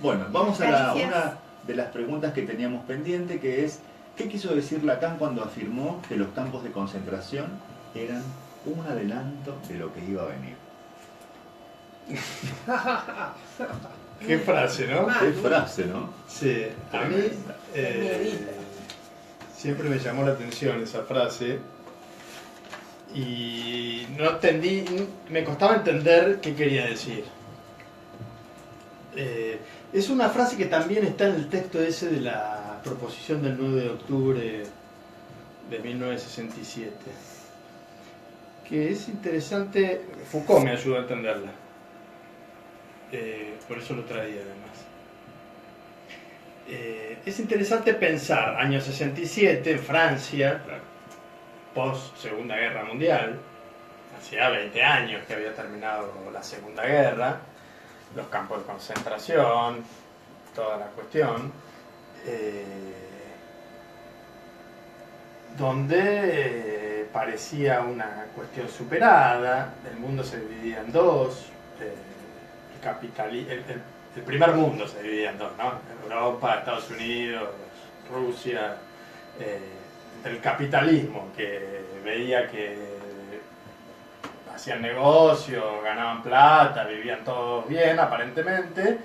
Bueno, vamos a Gracias. una de las preguntas que teníamos pendiente, que es, ¿qué quiso decir Lacan cuando afirmó que los campos de concentración eran un adelanto de lo que iba a venir? Qué frase, ¿no? Qué frase, ¿no? Sí, a mí miedito. siempre me llamó la atención esa frase y no entendí, me costaba entender qué quería decir. Es una frase que también está en el texto ese de la proposición del 9 de octubre de 1967, que es interesante. Foucault me ayudó a entenderla, por eso lo traía además. Es interesante pensar, año 67 en Francia, post Segunda Guerra Mundial, hacía 20 años que había terminado la Segunda Guerra, los campos de concentración, toda la cuestión, donde parecía una cuestión superada, el mundo se dividía en dos, el primer mundo se dividía en dos, ¿no? Europa, Estados Unidos, Rusia, el capitalismo que veía que hacían negocios, ganaban plata, vivían todos bien aparentemente,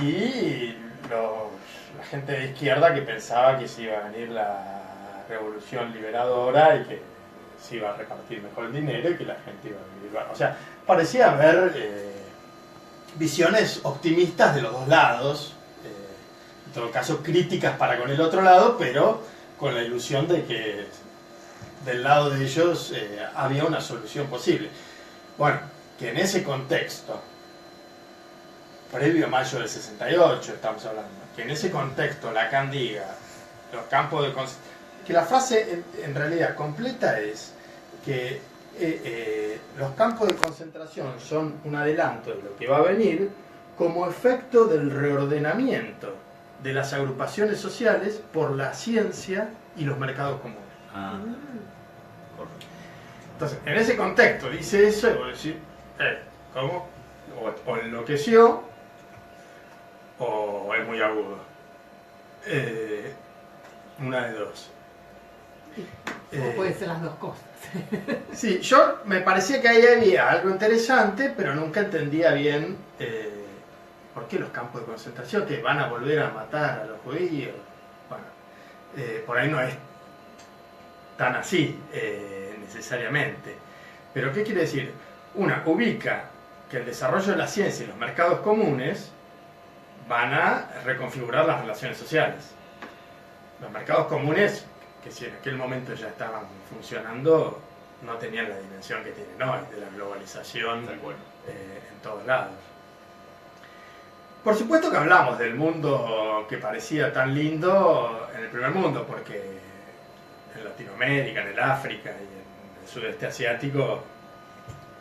y la gente de izquierda que pensaba que se iba a venir la revolución liberadora y que se iba a repartir mejor el dinero y que la gente iba a vivir. O sea, parecía haber visiones optimistas de los dos lados, en todo caso críticas para con el otro lado, pero con la ilusión de que del lado de ellos había una solución posible. Bueno, que en ese contexto, previo a mayo del 68 estamos hablando, que en ese contexto Lacan diga los campos de concentración, que la frase en realidad completa es que los campos de concentración son un adelanto de lo que va a venir como efecto del reordenamiento de las agrupaciones sociales por la ciencia y los mercados comunes. Ah, correcto. Entonces, en ese contexto dice eso y vos decís, ¿cómo? O enloqueció o es muy agudo. Una de dos. O puede ser las dos cosas. Sí, yo me parecía que ahí había algo interesante, pero nunca entendía bien por qué los campos de concentración, que van a volver a matar a los judíos. Bueno, por ahí no es tan así necesariamente. Pero ¿qué quiere decir? Una, ubica que el desarrollo de la ciencia y los mercados comunes van a reconfigurar las relaciones sociales. Los mercados comunes, que si en aquel momento ya estaban funcionando, no tenían la dimensión que tienen hoy, de la globalización en todos lados. Por supuesto que hablamos del mundo que parecía tan lindo en el primer mundo, porque en Latinoamérica, en el África y en el sudeste asiático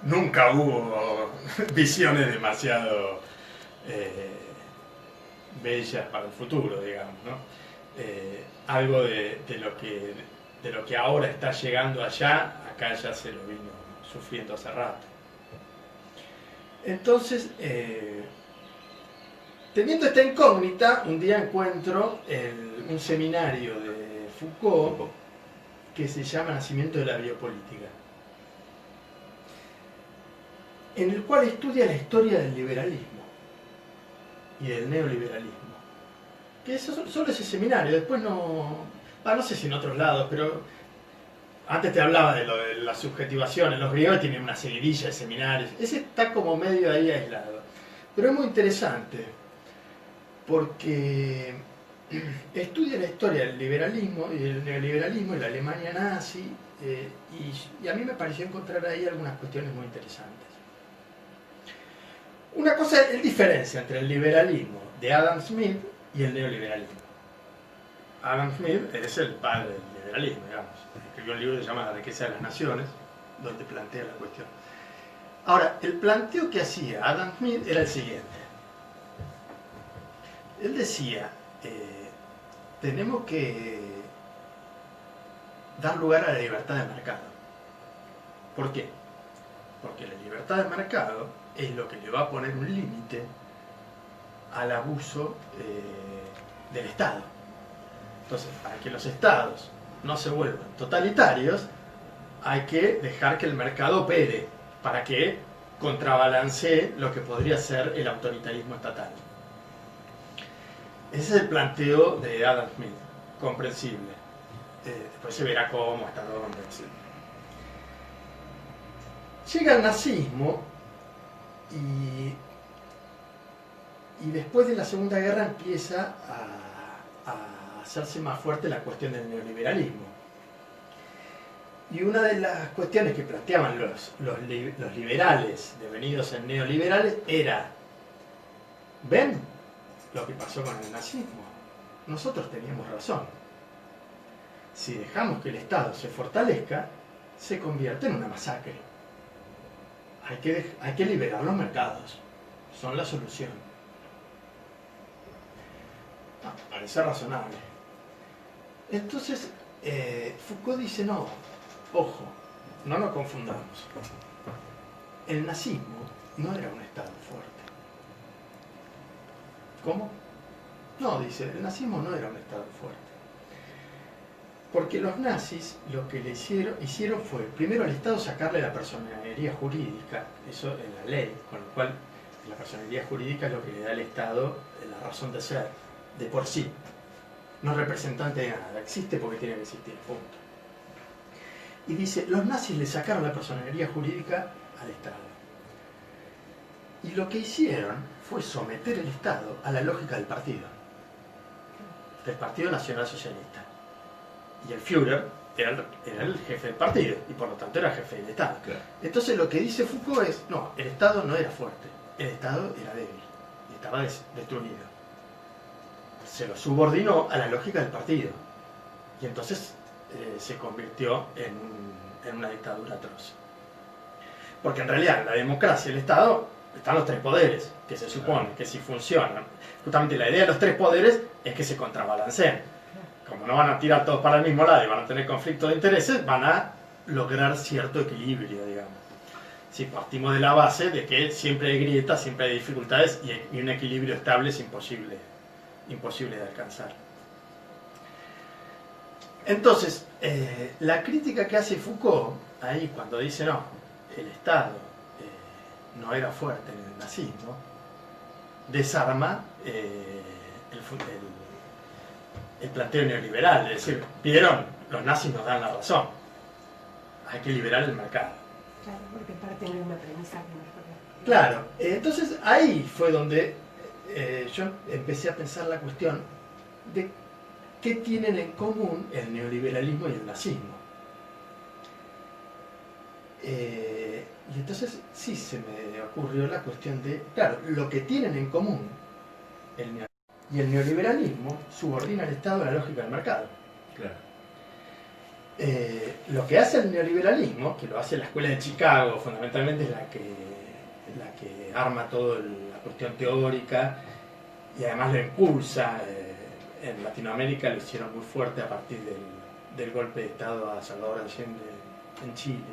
nunca hubo visiones demasiado bellas para el futuro, digamos, ¿no? Algo de lo que ahora está llegando allá, acá ya se lo vino sufriendo hace rato. Entonces, teniendo esta incógnita, un día encuentro un seminario de Foucault que se llama Nacimiento de la Biopolítica, en el cual estudia la historia del liberalismo y del neoliberalismo. Que es solo ese seminario, después no sé si en otros lados, pero antes te hablaba de lo de las subjetivaciones, los griegos tienen una seguidilla de seminarios, ese está como medio ahí aislado, pero es muy interesante porque estudia la historia del liberalismo y del neoliberalismo y la Alemania nazi, y a mí me pareció encontrar ahí algunas cuestiones muy interesantes. Una cosa es la diferencia entre el liberalismo de Adam Smith y el neoliberalismo. Adam Smith es el padre del liberalismo, digamos. Escribió un libro que se llama La riqueza de las naciones, donde plantea la cuestión. Ahora, el planteo que hacía Adam Smith era el siguiente. Él decía, tenemos que dar lugar a la libertad de mercado. ¿Por qué? Porque la libertad de mercado es lo que le va a poner un límite al abuso del Estado. Entonces, para que los estados no se vuelvan totalitarios, hay que dejar que el mercado opere para que contrabalancee lo que podría ser el autoritarismo estatal. Ese es el planteo de Adam Smith, comprensible. Después se verá cómo, hasta dónde, etc. Llega el nazismo y después de la Segunda Guerra empieza a hacerse más fuerte la cuestión del neoliberalismo. Y una de las cuestiones que planteaban los liberales devenidos en neoliberales era: ¿ven lo que pasó con el nazismo? Nosotros teníamos razón. Si dejamos que el Estado se fortalezca, se convierte en una masacre. Hay que liberar los mercados. Son la solución. Parece razonable. Entonces, Foucault dice: no, ojo, no nos confundamos. El nazismo no era un Estado fuerte. ¿Cómo? No, dice, el nazismo no era un Estado fuerte. Porque los nazis lo que le hicieron fue, primero al Estado sacarle la personería jurídica, eso en la ley, con lo cual la personería jurídica es lo que le da al Estado la razón de ser, de por sí. No es representante de nada, existe porque tiene que existir, punto. Y dice, los nazis le sacaron la personería jurídica al Estado. Y lo que hicieron fue someter el Estado a la lógica del Partido Nacional Socialista. Y el Führer era el jefe del partido, y por lo tanto era jefe del Estado. Claro. Entonces lo que dice Foucault es, no, el Estado no era fuerte, el Estado era débil, y estaba destruido. Se lo subordinó a la lógica del partido, y entonces se convirtió en una dictadura atroz. Porque en realidad en la democracia y el Estado están los tres poderes, que se supone que si funcionan. Justamente la idea de los tres poderes es que se contrabalanceen. Como no van a tirar todos para el mismo lado y van a tener conflictos de intereses, van a lograr cierto equilibrio, digamos. Si partimos de la base de que siempre hay grietas, siempre hay dificultades y un equilibrio estable es imposible de alcanzar. Entonces, la crítica que hace Foucault, ahí cuando dice, no, el Estado no era fuerte en el nazismo, desarma el planteo neoliberal, es decir, vieron, los nazis nos dan la razón, hay que liberar el mercado. Claro, porque parten de una premisa que no es correcta. Claro, entonces ahí fue donde yo empecé a pensar la cuestión de qué tienen en común el neoliberalismo y el nazismo. Y entonces sí se me ocurrió la cuestión de, claro, lo que tienen en común y el neoliberalismo subordina al Estado a la lógica del mercado. Claro. Lo que hace el neoliberalismo, que lo hace la Escuela de Chicago, fundamentalmente es la que arma toda la cuestión teórica y además lo impulsa. En Latinoamérica lo hicieron muy fuerte a partir del golpe de Estado a Salvador Allende en Chile.